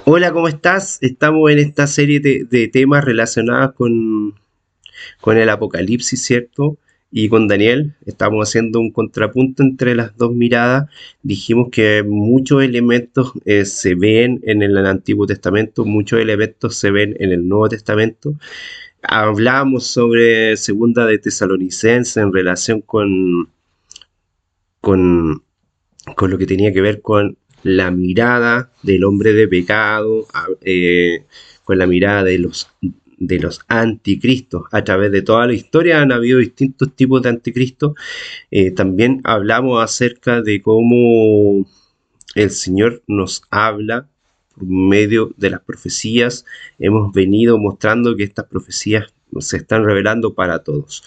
Hola, ¿cómo estás? Estamos en esta serie de temas relacionados con el Apocalipsis, ¿cierto? Y con Daniel estamos haciendo un contrapunto entre las dos miradas. Dijimos que muchos elementos se ven en el Antiguo Testamento, muchos elementos se ven en el Nuevo Testamento. Hablamos sobre Segunda de Tesalonicenses en relación con con lo que tenía que ver con la mirada del hombre de pecado, con la mirada de los anticristos. A través de toda la historia han habido distintos tipos de anticristos. También hablamos acerca de cómo el Señor nos habla por medio de las profecías. Hemos venido mostrando que estas profecías se están revelando para todos.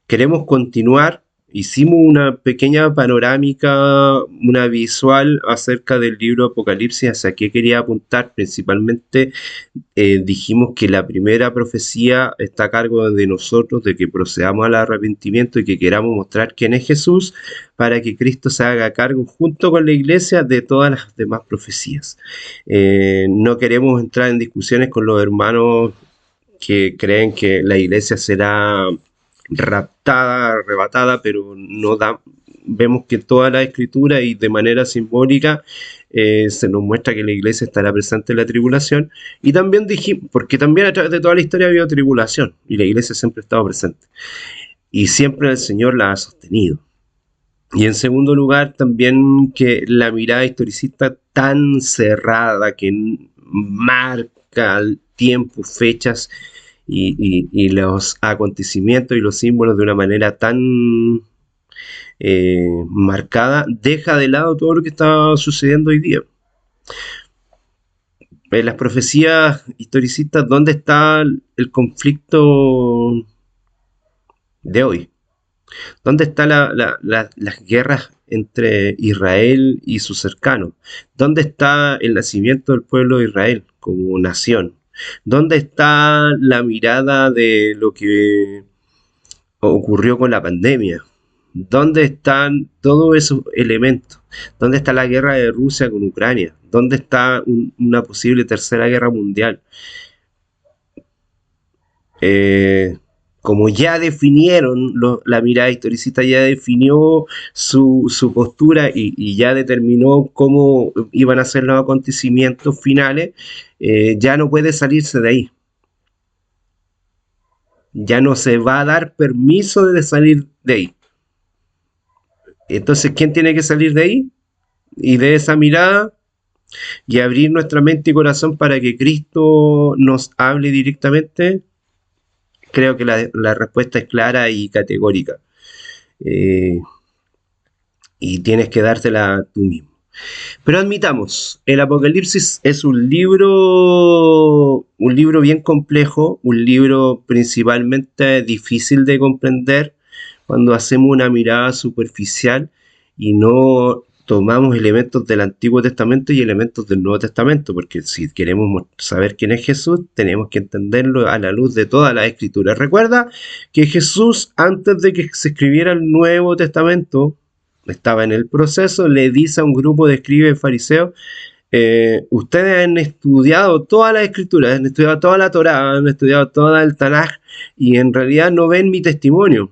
Queremos continuar. Hicimos una pequeña panorámica, una visual acerca del libro Apocalipsis, hacia qué quería apuntar. Principalmente dijimos que la primera profecía está a cargo de nosotros, de que procedamos al arrepentimiento y que queramos mostrar quién es Jesús, para que Cristo se haga cargo junto con la iglesia de todas las demás profecías. No queremos entrar en discusiones con los hermanos que creen que la iglesia será raptada, arrebatada, pero no da, vemos que toda la escritura y de manera simbólica se nos muestra que la iglesia estará presente en la tribulación. Y también dijimos, porque también a través de toda la historia ha habido tribulación y la iglesia siempre ha estado presente. Y siempre el Señor la ha sostenido. Y en segundo lugar, también que la mirada historicista tan cerrada que marca el tiempo, fechas y los acontecimientos y los símbolos de una manera tan marcada, deja de lado todo lo que está sucediendo hoy día. En las profecías historicistas, ¿dónde está el conflicto de hoy? ¿Dónde están las guerras entre Israel y sus cercanos? ¿Dónde está el nacimiento del pueblo de Israel como nación? ¿Dónde está la mirada de lo que ocurrió con la pandemia? ¿Dónde están todos esos elementos? ¿Dónde está la guerra de Rusia con Ucrania? ¿Dónde está una posible tercera guerra mundial? Eh, Como ya definieron, la mirada historicista ya definió su postura y ya determinó cómo iban a ser los acontecimientos finales, ya no puede salirse de ahí. Ya no se va a dar permiso de salir de ahí. Entonces, ¿quién tiene que salir de ahí? Y de esa mirada y abrir nuestra mente y corazón para que Cristo nos hable directamente. Creo que la respuesta es clara y categórica. Eh, y tienes que dártela tú mismo. Pero admitamos, el Apocalipsis es un libro bien complejo, un libro principalmente difícil de comprender cuando hacemos una mirada superficial y no tomamos elementos del Antiguo Testamento y elementos del Nuevo Testamento, porque si queremos saber quién es Jesús, tenemos que entenderlo a la luz de toda la Escritura. Recuerda que Jesús, antes de que se escribiera el Nuevo Testamento, estaba en el proceso, le dice a un grupo de escribas y fariseos, ustedes han estudiado toda la escritura, han estudiado toda la Torá, han estudiado todo el Tanaj, y en realidad no ven mi testimonio.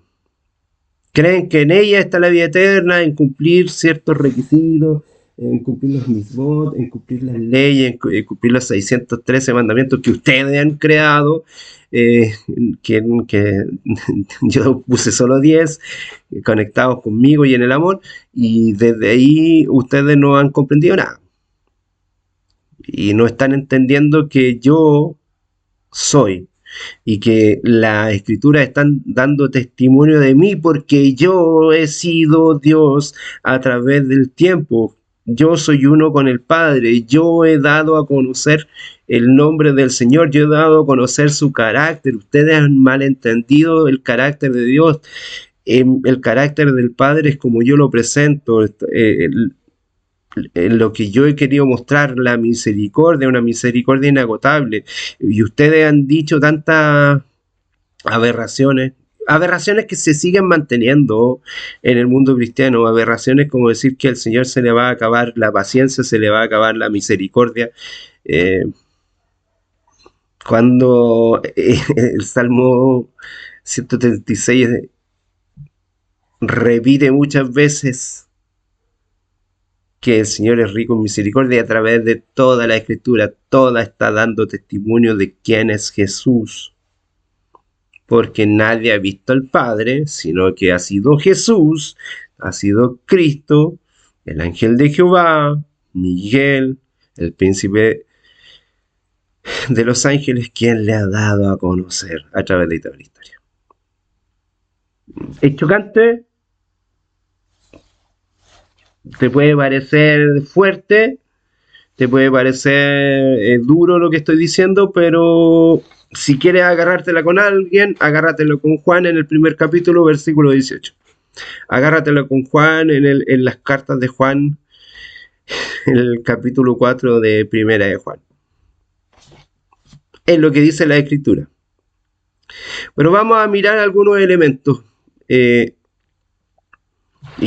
Creen que en ella está la vida eterna, en cumplir ciertos requisitos, en cumplir los mismos, en cumplir las leyes, en cumplir los 613 mandamientos que ustedes han creado, eh, que yo puse solo 10 conectados conmigo y en el amor, y desde ahí ustedes no han comprendido nada. Y no están entendiendo que yo soy y que las escrituras están dando testimonio de mí porque yo he sido Dios a través del tiempo. Yo soy uno con el Padre, yo he dado a conocer el nombre del Señor, yo he dado a conocer su carácter. Ustedes han malentendido el carácter de Dios. El carácter del Padre es como yo lo presento. En lo que yo he querido mostrar, la misericordia, una misericordia inagotable. Y ustedes han dicho tantas aberraciones, aberraciones que se siguen manteniendo en el mundo cristiano, aberraciones como decir que al Señor se le va a acabar la paciencia, se le va a acabar la misericordia, eh, cuando el Salmo 136 repite muchas veces que el Señor es rico en misericordia y a través de toda la Escritura, toda está dando testimonio de quién es Jesús. Porque nadie ha visto al Padre, sino que ha sido Jesús, ha sido Cristo, el ángel de Jehová, Miguel, el príncipe de los ángeles, quien le ha dado a conocer a través de toda la historia. ¿Es chocante? ¿Te puede parecer fuerte? ¿Te puede parecer duro lo que estoy diciendo? Pero si quieres agarrártela con alguien, agárratelo con Juan en el primer capítulo, versículo 18. Agárratelo con Juan en las cartas de Juan, en el capítulo 4 de Primera de Juan. Es lo que dice la Escritura. Pero vamos a mirar algunos elementos. Y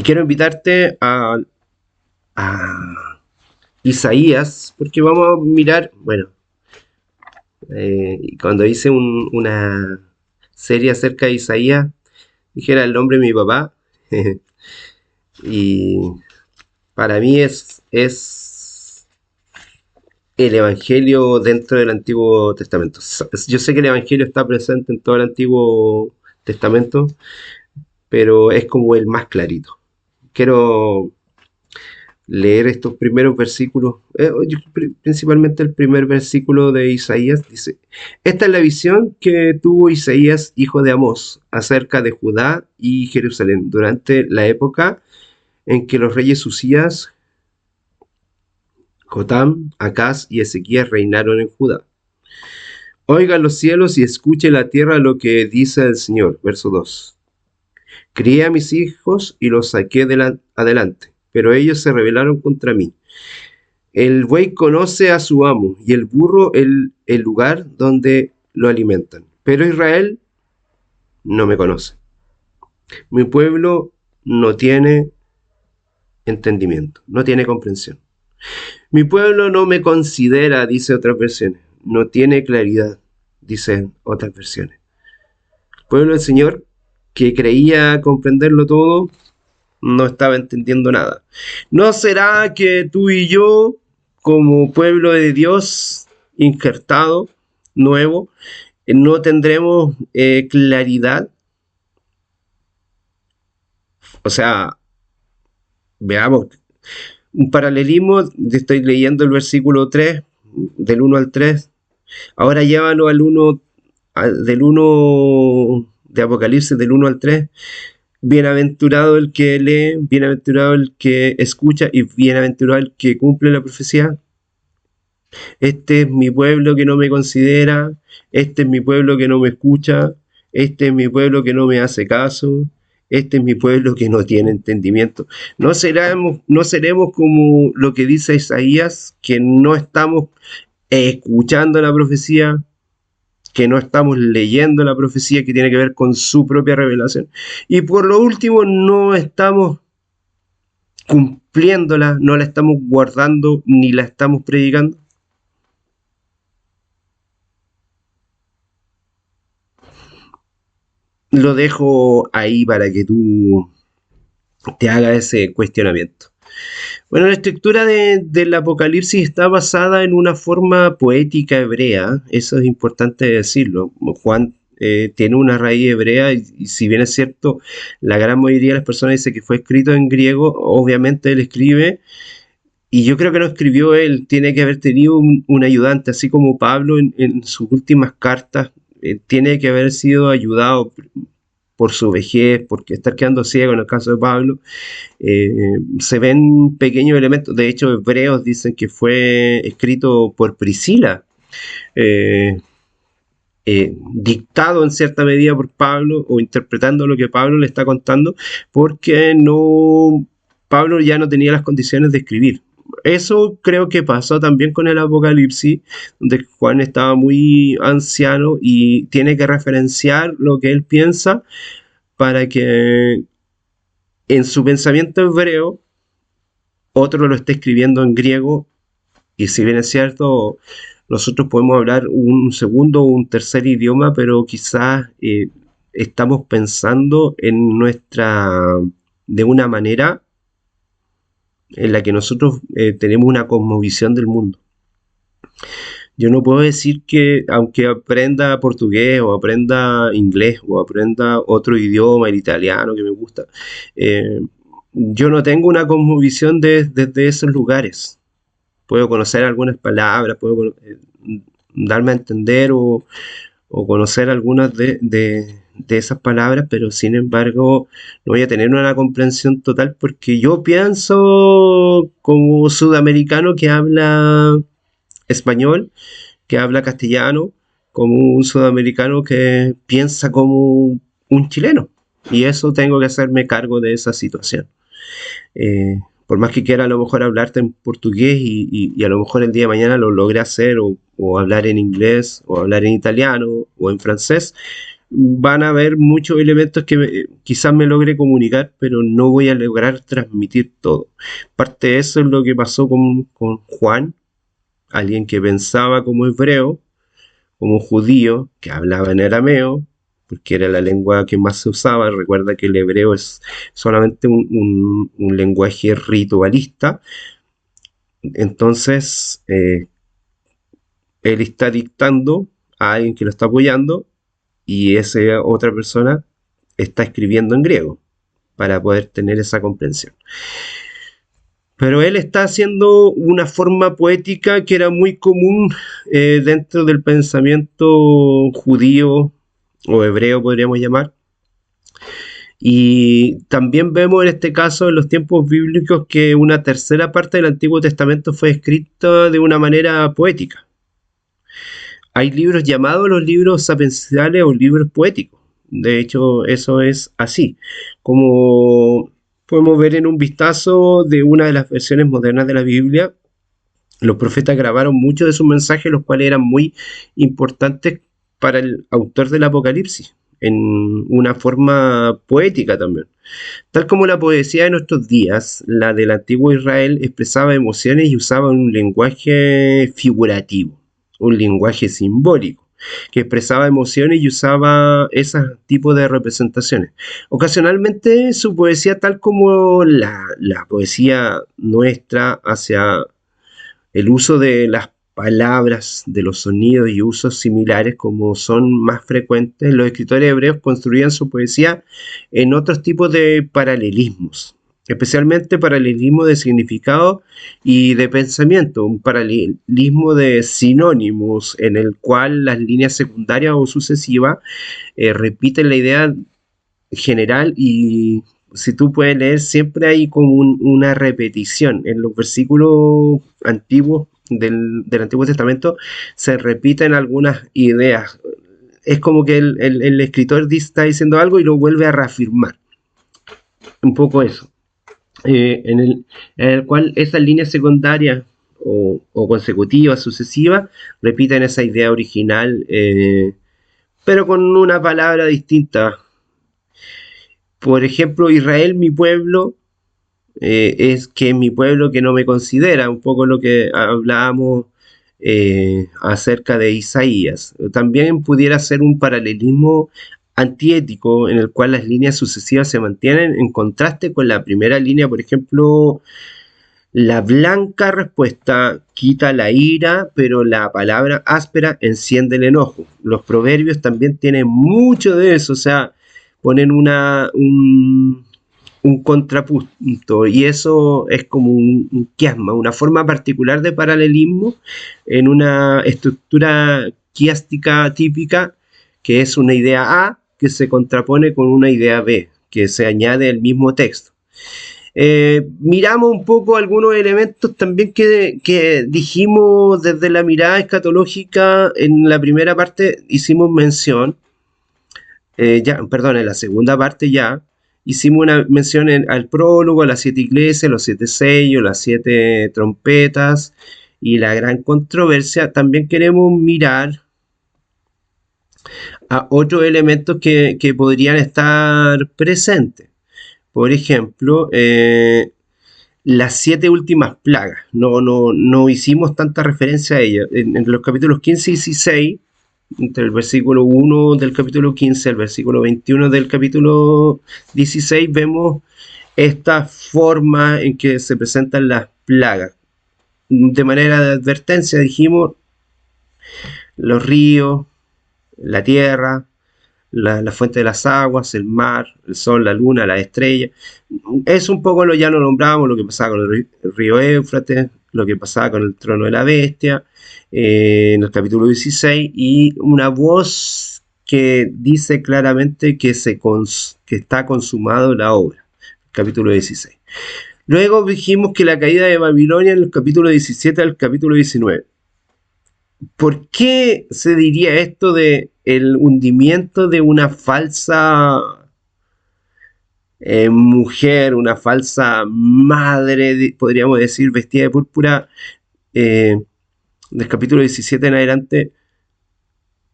quiero invitarte a Isaías, porque vamos a mirar, bueno, cuando hice una serie acerca de Isaías, dijera el nombre de mi papá, y para mí es el Evangelio dentro del Antiguo Testamento. Yo sé que el Evangelio está presente en todo el Antiguo Testamento, pero es como el más clarito. Quiero leer estos primeros versículos, principalmente el primer versículo de Isaías. Dice: esta es la visión que tuvo Isaías, hijo de Amós, acerca de Judá y Jerusalén, durante la época en que los reyes Usías, Jotam, Acaz y Ezequías reinaron en Judá. Oigan los cielos y escuche la tierra lo que dice el Señor. Verso 2. Crié a mis hijos y los saqué adelante, pero ellos se rebelaron contra mí. El buey conoce a su amo y el burro el lugar donde lo alimentan, pero Israel no me conoce. Mi pueblo no tiene entendimiento, no tiene comprensión. Mi pueblo no me considera, dice otras versiones, no tiene claridad, dicen otras versiones. El pueblo del Señor, que creía comprenderlo todo, no estaba entendiendo nada. ¿No será que tú y yo, como pueblo de Dios injertado, nuevo, no tendremos claridad? O sea, veamos un paralelismo. Estoy leyendo el versículo 3, del 1 al 3. Ahora llévalo al 1, del 1 de Apocalipsis, del 1 al 3. Bienaventurado el que lee, bienaventurado el que escucha y bienaventurado el que cumple la profecía. Este es mi pueblo que no me considera, este es mi pueblo que no me escucha, este es mi pueblo que no me hace caso, este es mi pueblo que no tiene entendimiento. No seremos como lo que dice Isaías, que no estamos escuchando la profecía, que no estamos leyendo la profecía que tiene que ver con su propia revelación. Y por lo último, no estamos cumpliéndola, no la estamos guardando, ni la estamos predicando. Lo dejo ahí para que tú te hagas ese cuestionamiento. Bueno, la estructura del Apocalipsis está basada en una forma poética hebrea, eso es importante decirlo. Juan tiene una raíz hebrea y si bien es cierto, la gran mayoría de las personas dice que fue escrito en griego, obviamente él escribe, y yo creo que no escribió él, tiene que haber tenido un ayudante, así como Pablo en sus últimas cartas, tiene que haber sido ayudado por su vejez, porque estar quedando ciego en el caso de Pablo. Se ven pequeños elementos. De hecho, Hebreos dicen que fue escrito por Priscila, dictado en cierta medida por Pablo, o interpretando lo que Pablo le está contando, porque Pablo ya no tenía las condiciones de escribir. eso creo que pasó también con el Apocalipsis, donde Juan estaba muy anciano y tiene que referenciar lo que él piensa para que en su pensamiento hebreo otro lo esté escribiendo en griego. Y si bien es cierto, nosotros podemos hablar un segundo o un tercer idioma, pero quizás estamos pensando en de una manera en la que nosotros tenemos una cosmovisión del mundo. Yo no puedo decir que aunque aprenda portugués o aprenda inglés o aprenda otro idioma, el italiano que me gusta, eh, yo no tengo una cosmovisión desde esos lugares. Puedo conocer algunas palabras, puedo darme a entender o conocer algunas de esas palabras, pero sin embargo no voy a tener una comprensión total porque yo pienso como sudamericano que habla español, que habla castellano, como un sudamericano que piensa como un chileno. Y eso tengo que hacerme cargo de esa situación. Por más que quiera a lo mejor hablarte en portugués y a lo mejor el día de mañana lo logré hacer o hablar en inglés o hablar en italiano o en francés, van a haber muchos elementos que quizás me logre comunicar, pero no voy a lograr transmitir todo. Parte de eso es lo que pasó con Juan, alguien que pensaba como hebreo, como judío, que hablaba en arameo, porque era la lengua que más se usaba. Recuerda que el hebreo es solamente un lenguaje ritualista. Entonces, él está dictando a alguien que lo está apoyando y esa otra persona está escribiendo en griego para poder tener esa comprensión. Pero él está haciendo una forma poética que era muy común dentro del pensamiento judío o hebreo, podríamos llamar. Y también vemos en este caso, en los tiempos bíblicos, que una tercera parte del Antiguo Testamento fue escrita de una manera poética. Hay libros llamados los libros sapienciales o libros poéticos. De hecho, eso es así. Como podemos ver en un vistazo de una de las versiones modernas de la Biblia, los profetas grabaron muchos de sus mensajes, los cuales eran muy importantes para el autor del Apocalipsis, en una forma poética también. Tal como la poesía de nuestros días, la del antiguo Israel expresaba emociones y usaba un lenguaje figurativo, un lenguaje simbólico, que expresaba emociones y usaba ese tipo de representaciones. Ocasionalmente su poesía, tal como la poesía nuestra hacia el uso de las palabras, de los sonidos y usos similares como son más frecuentes, los escritores hebreos construían su poesía en otros tipos de paralelismos, especialmente paralelismo de significado y de pensamiento, un paralelismo de sinónimos en el cual las líneas secundarias o sucesivas repiten la idea general y si tú puedes leer, siempre hay como una repetición. En los versículos antiguos del Antiguo Testamento se repiten algunas ideas. Es como que el escritor está diciendo algo y lo vuelve a reafirmar. Un poco eso. En el cual esas líneas secundarias o consecutivas, sucesivas, repiten esa idea original, pero con una palabra distinta. Por ejemplo, Israel, mi pueblo, es que mi pueblo que no me considera, un poco lo que hablábamos acerca de Isaías. También pudiera ser un paralelismo antiético en el cual las líneas sucesivas se mantienen en contraste con la primera línea, por ejemplo, la blanca respuesta quita la ira, pero la palabra áspera enciende el enojo. Los proverbios también tienen mucho de eso, o sea, ponen un contrapunto y eso es como un quiasma, una forma particular de paralelismo en una estructura quiástica típica que es una idea A que se contrapone con una idea B que se añade al mismo texto. Miramos un poco algunos elementos también que dijimos desde la mirada escatológica. En la primera parte hicimos mención, en la segunda parte ya, hicimos una mención al prólogo, a las 7 iglesias, los 7 sellos, las 7 trompetas y la gran controversia. También queremos mirar a otros elementos que podrían estar presentes. Por ejemplo, las 7 últimas plagas. No hicimos tanta referencia a ellas. En los capítulos 15 y 16, entre el versículo 1 del capítulo 15 al versículo 21 del capítulo 16, vemos esta forma en que se presentan las plagas. De manera de advertencia dijimos los ríos, la tierra, la fuente de las aguas, el mar, el sol, la luna, las estrellas. Es un poco ya lo nombrábamos, lo que pasaba con el río Éufrates, lo que pasaba con el trono de la bestia, en el capítulo 16, y una voz que dice claramente que está consumado la obra, capítulo 16. Luego dijimos que la caída de Babilonia en el capítulo 17 al capítulo 19. ¿Por qué se diría esto de el hundimiento de una falsa mujer, una falsa madre, podríamos decir, vestida de púrpura, del capítulo 17 en adelante,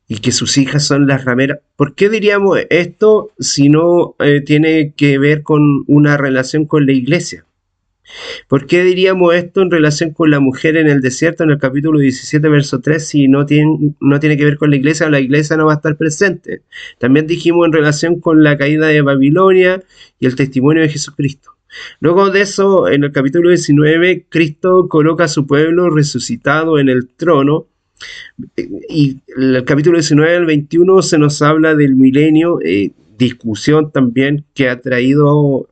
y que sus hijas son las rameras? ¿Por qué diríamos esto si no tiene que ver con una relación con la iglesia? ¿Por qué diríamos esto en relación con la mujer en el desierto en el capítulo 17, verso 3, si no tiene que ver con la iglesia no va a estar presente? También dijimos en relación con la caída de Babilonia y el testimonio de Jesucristo. Luego de eso, en el capítulo 19, Cristo coloca a su pueblo resucitado en el trono, y el capítulo 19 al 21 se nos habla del milenio, discusión también que ha traído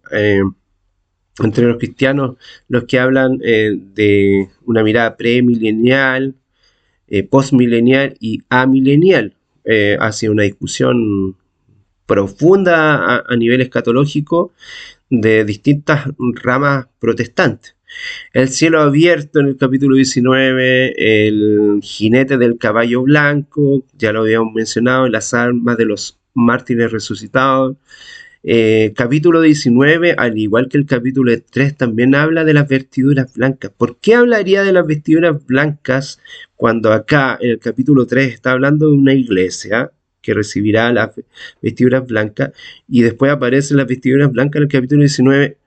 entre los cristianos, los que hablan de una mirada premilenial, postmilenial y amilenial, hacia una discusión profunda a nivel escatológico de distintas ramas protestantes. El cielo abierto en el capítulo 19, el jinete del caballo blanco, ya lo habíamos mencionado, las almas de los mártires resucitados. Capítulo 19, al igual que el capítulo 3, también habla de las vestiduras blancas. ¿Por qué hablaría de las vestiduras blancas cuando acá en el capítulo 3 está hablando de una iglesia que recibirá las vestiduras blancas, y después aparecen las vestiduras blancas en el capítulo 19,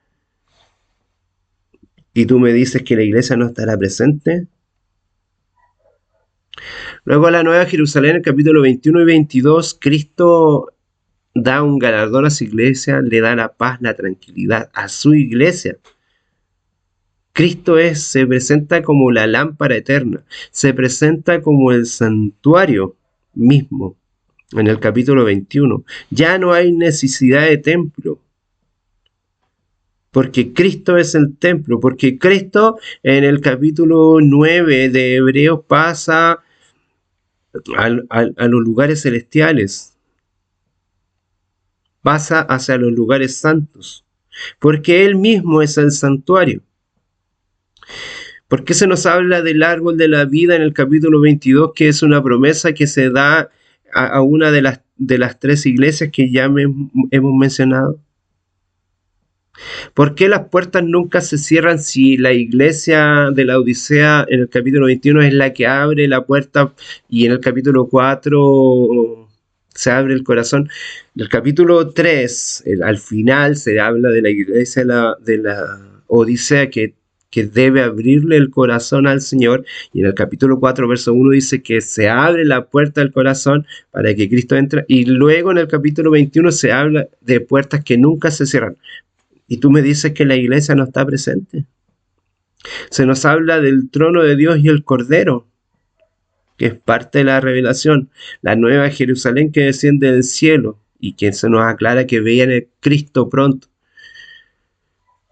y tú me dices que la iglesia no estará presente? Luego, a la Nueva Jerusalén, en el capítulo 21 y 22, Cristo da un galardón a su iglesia, le da la paz, la tranquilidad a su iglesia. Cristo se presenta como la lámpara eterna, se presenta como el santuario mismo en el capítulo 21. Ya no hay necesidad de templo, porque Cristo es el templo, porque Cristo en el capítulo 9 de Hebreos pasa a los lugares celestiales, pasa hacia los lugares santos, porque Él mismo es el santuario. ¿Por qué se nos habla del árbol de la vida en el capítulo 22, que es una promesa que se da a una de las 3 iglesias que ya hemos mencionado? ¿Por qué las puertas nunca se cierran si la iglesia de la Odisea en el capítulo 21 es la que abre la puerta, y en el capítulo 4 se abre el corazón? En el capítulo 3, al final, se habla de la iglesia de la Odisea que debe abrirle el corazón al Señor, y en el capítulo 4, verso 1 dice que se abre la puerta del corazón para que Cristo entre, y luego en el capítulo 21 se habla de puertas que nunca se cierran. Y tú me dices que la iglesia no está presente. Se nos habla del trono de Dios y el Cordero, que es parte de la revelación, la nueva Jerusalén que desciende del cielo, y que se nos aclara que viene Cristo pronto.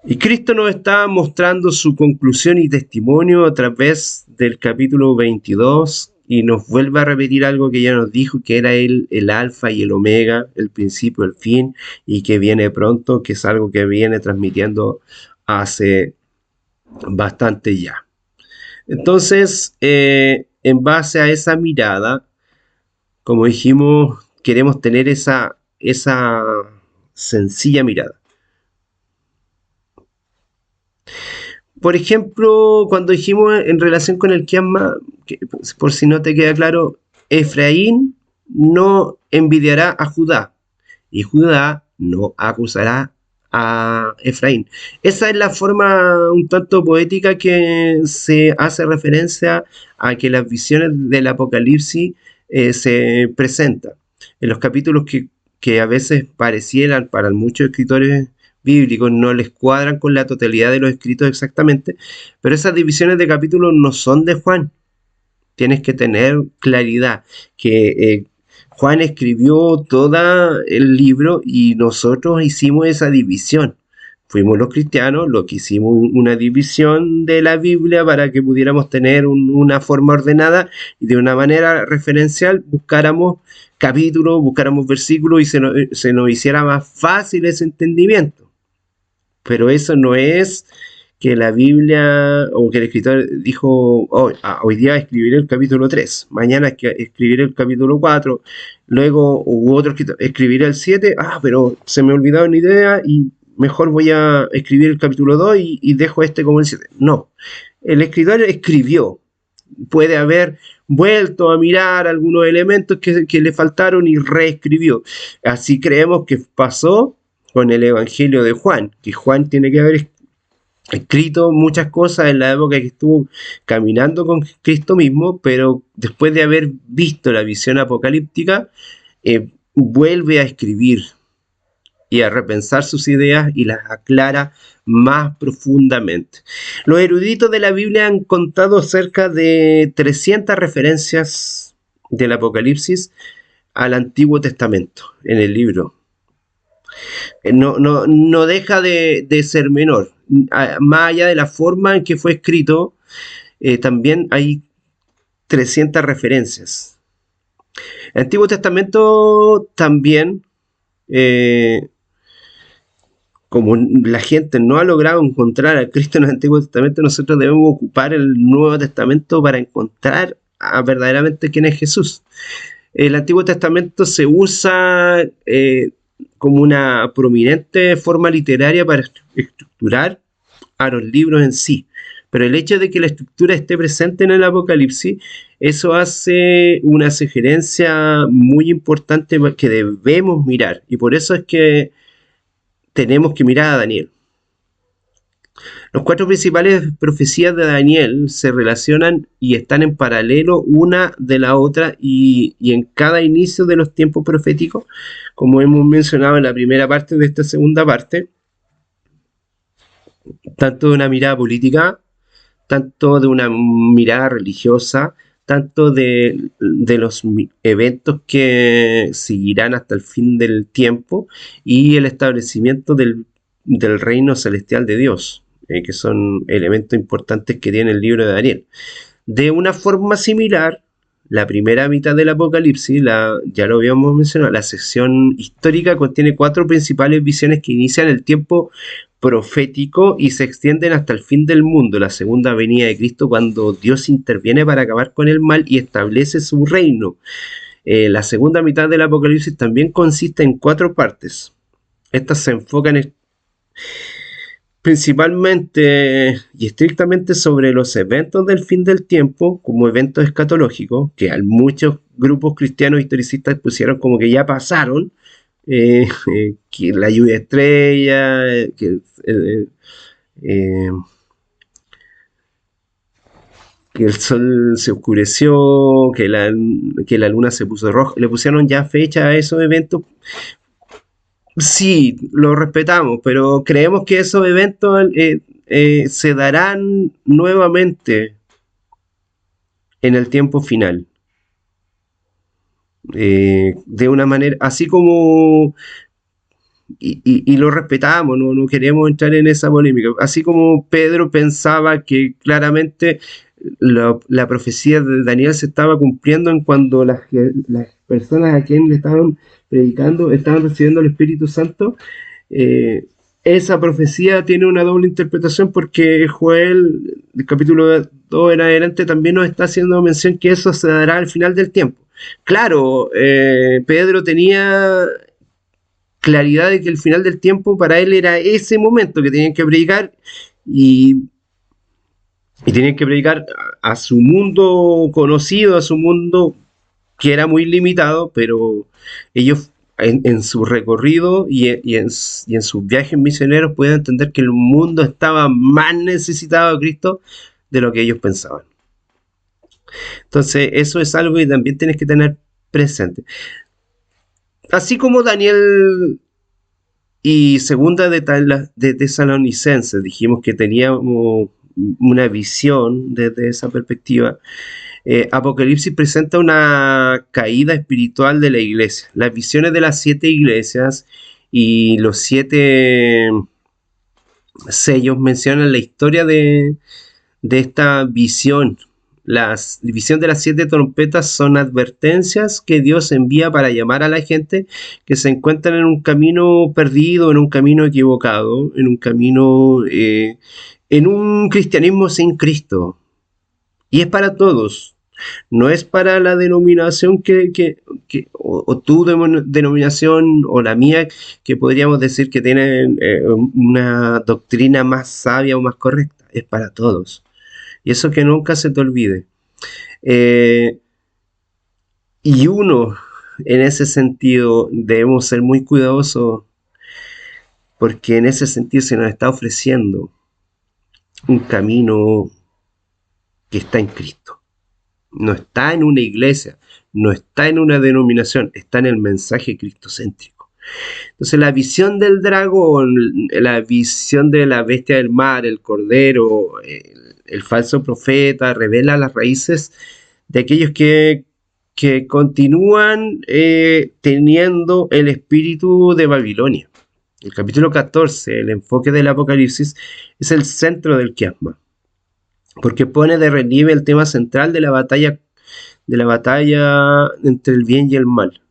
Y Cristo nos está mostrando su conclusión y testimonio a través del capítulo 22, y nos vuelve a repetir algo que ya nos dijo, que era Él el alfa y el omega, el principio, el fin, y que viene pronto, que es algo que viene transmitiendo hace bastante ya. Entonces, en base a esa mirada, como dijimos, queremos tener esa sencilla mirada. Por ejemplo, cuando dijimos en relación con el quiasma, que, por si no te queda claro, Efraín no envidiará a Judá y Judá no acusará a Efraín. Esa es la forma un tanto poética que se hace referencia a que las visiones del Apocalipsis se presentan. En los capítulos que a veces parecieran para muchos escritores bíblicos no les cuadran con la totalidad de los escritos exactamente, pero esas divisiones de capítulos no son de Juan. Tienes que tener claridad que Juan escribió todo el libro y nosotros hicimos esa división. Fuimos los cristianos los que hicimos una división de la Biblia para que pudiéramos tener una forma ordenada y de una manera referencial buscáramos capítulos, buscáramos versículos y se nos hiciera más fácil ese entendimiento. Pero eso no es que la Biblia o que el escritor dijo hoy día escribiré el capítulo 3, mañana escribiré el capítulo 4, luego hubo otro escritor, escribiré el 7, pero se me olvidó una idea y mejor voy a escribir el capítulo 2 y dejo este como el 7. No, el escritor escribió, puede haber vuelto a mirar algunos elementos que le faltaron y reescribió. Así creemos que pasó con el Evangelio de Juan, que Juan tiene que haber escrito muchas cosas en la época que estuvo caminando con Cristo mismo, pero después de haber visto la visión apocalíptica, vuelve a escribir y a repensar sus ideas y las aclara más profundamente. Los eruditos de la Biblia han contado cerca de 300 referencias del Apocalipsis al Antiguo Testamento en el libro. No deja de ser menor. Más allá de la forma en que fue escrito, también hay 300 referencias. El Antiguo Testamento también, como la gente no ha logrado encontrar a Cristo en el Antiguo Testamento, nosotros debemos ocupar el Nuevo Testamento para encontrar verdaderamente quién es Jesús. El Antiguo Testamento se usa como una prominente forma literaria para estructurar a los libros en sí. Pero el hecho de que la estructura esté presente en el Apocalipsis, eso hace una sugerencia muy importante que debemos mirar. Y por eso es que tenemos que mirar a Daniel. Los 4 principales profecías de Daniel se relacionan y están en paralelo una de la otra y en cada inicio de los tiempos proféticos, como hemos mencionado en la primera parte de esta segunda parte, tanto de una mirada política, tanto de una mirada religiosa, tanto de los eventos que seguirán hasta el fin del tiempo y el establecimiento del reino celestial de Dios, que son elementos importantes que tiene el libro de Daniel. De una forma similar, la primera mitad del Apocalipsis, ya lo habíamos mencionado, la sección histórica contiene 4 principales visiones que inician el tiempo profético y se extienden hasta el fin del mundo, la segunda venida de Cristo, cuando Dios interviene para acabar con el mal y establece su reino. La segunda mitad del Apocalipsis también consiste en 4 partes. Estas se enfocan principalmente y estrictamente sobre los eventos del fin del tiempo como eventos escatológicos, que a muchos grupos cristianos historicistas pusieron como que ya pasaron, que la lluvia de estrellas, que el sol se oscureció, que la luna se puso roja, le pusieron ya fecha a esos eventos. Sí, lo respetamos, pero creemos que esos eventos se darán nuevamente en el tiempo final. De una manera, así como, y lo respetamos, no queremos entrar en esa polémica, así como Pedro pensaba que claramente la profecía de Daniel se estaba cumpliendo en cuando las personas a quienes le estaban predicando estaban recibiendo el Espíritu Santo. Esa profecía tiene una doble interpretación porque Joel, del capítulo 2 en adelante, también nos está haciendo mención que eso se dará al final del tiempo. Claro, Pedro tenía claridad de que el final del tiempo para él era ese momento que tenían que predicar y, y tenían que predicar a su mundo conocido, a su mundo que era muy limitado, pero ellos en su recorrido y en sus viajes misioneros pueden entender que el mundo estaba más necesitado de Cristo de lo que ellos pensaban. Entonces, eso es algo que también tienes que tener presente. Así como Daniel y segunda de Tesalonicenses, dijimos que teníamos una visión desde esa perspectiva. Apocalipsis presenta una caída espiritual de la iglesia. Las visiones de las 7 iglesias y los 7 sellos mencionan la historia de esta visión. La visión de las 7 trompetas son advertencias que Dios envía para llamar a la gente que se encuentran en un camino perdido, en un camino equivocado, en un camino, en un cristianismo sin Cristo. Y es para todos. No es para la denominación o tu denominación o la mía, que podríamos decir que tienen una doctrina más sabia o más correcta. Es para todos. Y eso que nunca se te olvide. Eh, y uno, en ese sentido, debemos ser muy cuidadosos porque en ese sentido se nos está ofreciendo un camino que está en Cristo. No está en una iglesia, no está en una denominación, está en el mensaje cristocéntrico. Entonces la visión del dragón, la visión de la bestia del mar, el cordero, el falso profeta, revela las raíces de aquellos que continúan teniendo el espíritu de Babilonia. El capítulo 14, el enfoque del Apocalipsis, es el centro del quiasma, porque pone de relieve el tema central de la batalla entre el bien y el mal.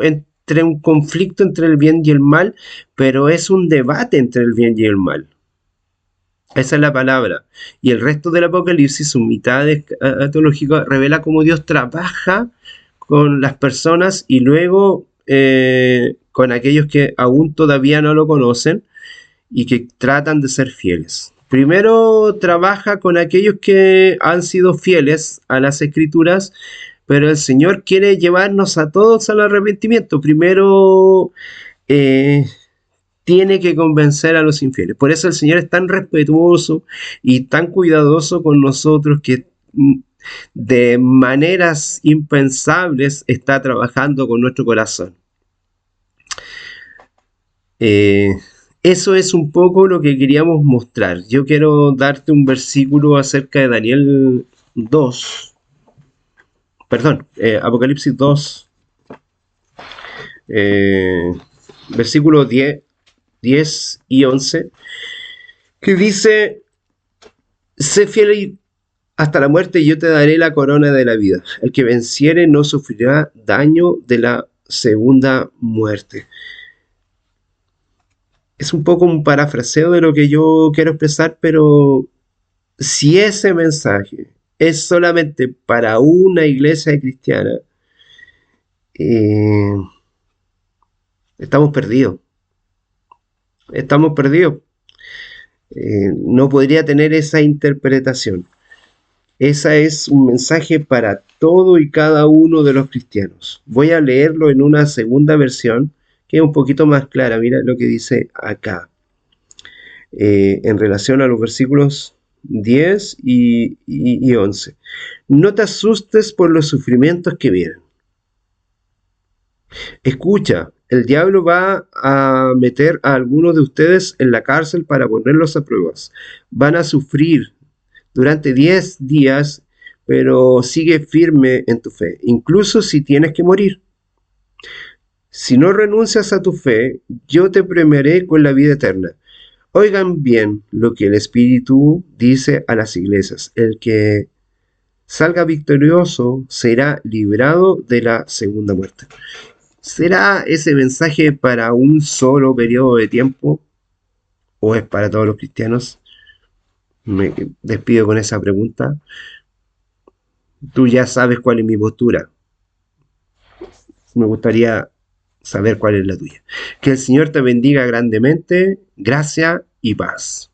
Entre un conflicto entre el bien y el mal, pero es un debate entre el bien y el mal. Esa es la palabra. Y el resto del Apocalipsis, su mitad teológica, revela cómo Dios trabaja con las personas y luego con aquellos que aún todavía no lo conocen y que tratan de ser fieles. Primero trabaja con aquellos que han sido fieles a las escrituras, pero el Señor quiere llevarnos a todos al arrepentimiento. Primero tiene que convencer a los infieles. Por eso el Señor es tan respetuoso y tan cuidadoso con nosotros que de maneras impensables está trabajando con nuestro corazón. Eso es un poco lo que queríamos mostrar. Yo quiero darte un versículo acerca de Daniel 2. Perdón, Apocalipsis 2. Versículos 10 y 11. Que dice: sé fiel hasta la muerte y yo te daré la corona de la vida. El que venciere no sufrirá daño de la segunda muerte. Es un poco un parafraseo de lo que yo quiero expresar, pero si ese mensaje es solamente para una iglesia cristiana, eh, estamos perdidos. Estamos perdidos. No podría tener esa interpretación. Ese es un mensaje para todo y cada uno de los cristianos. Voy a leerlo en una segunda versión que es un poquito más clara. Mira lo que dice acá. En relación a los versículos 10 y 11. No te asustes por los sufrimientos que vienen. Escucha, el diablo va a meter a algunos de ustedes en la cárcel para ponerlos a pruebas. Van a sufrir durante 10 días, pero sigue firme en tu fe, incluso si tienes que morir. Si no renuncias a tu fe, yo te premiaré con la vida eterna. Oigan bien lo que el Espíritu dice a las iglesias. El que salga victorioso será librado de la segunda muerte. ¿Será ese mensaje para un solo periodo de tiempo? ¿O es para todos los cristianos? Me despido con esa pregunta. Tú ya sabes cuál es mi postura. Me gustaría saber cuál es la tuya. Que el Señor te bendiga grandemente. Gracia y paz.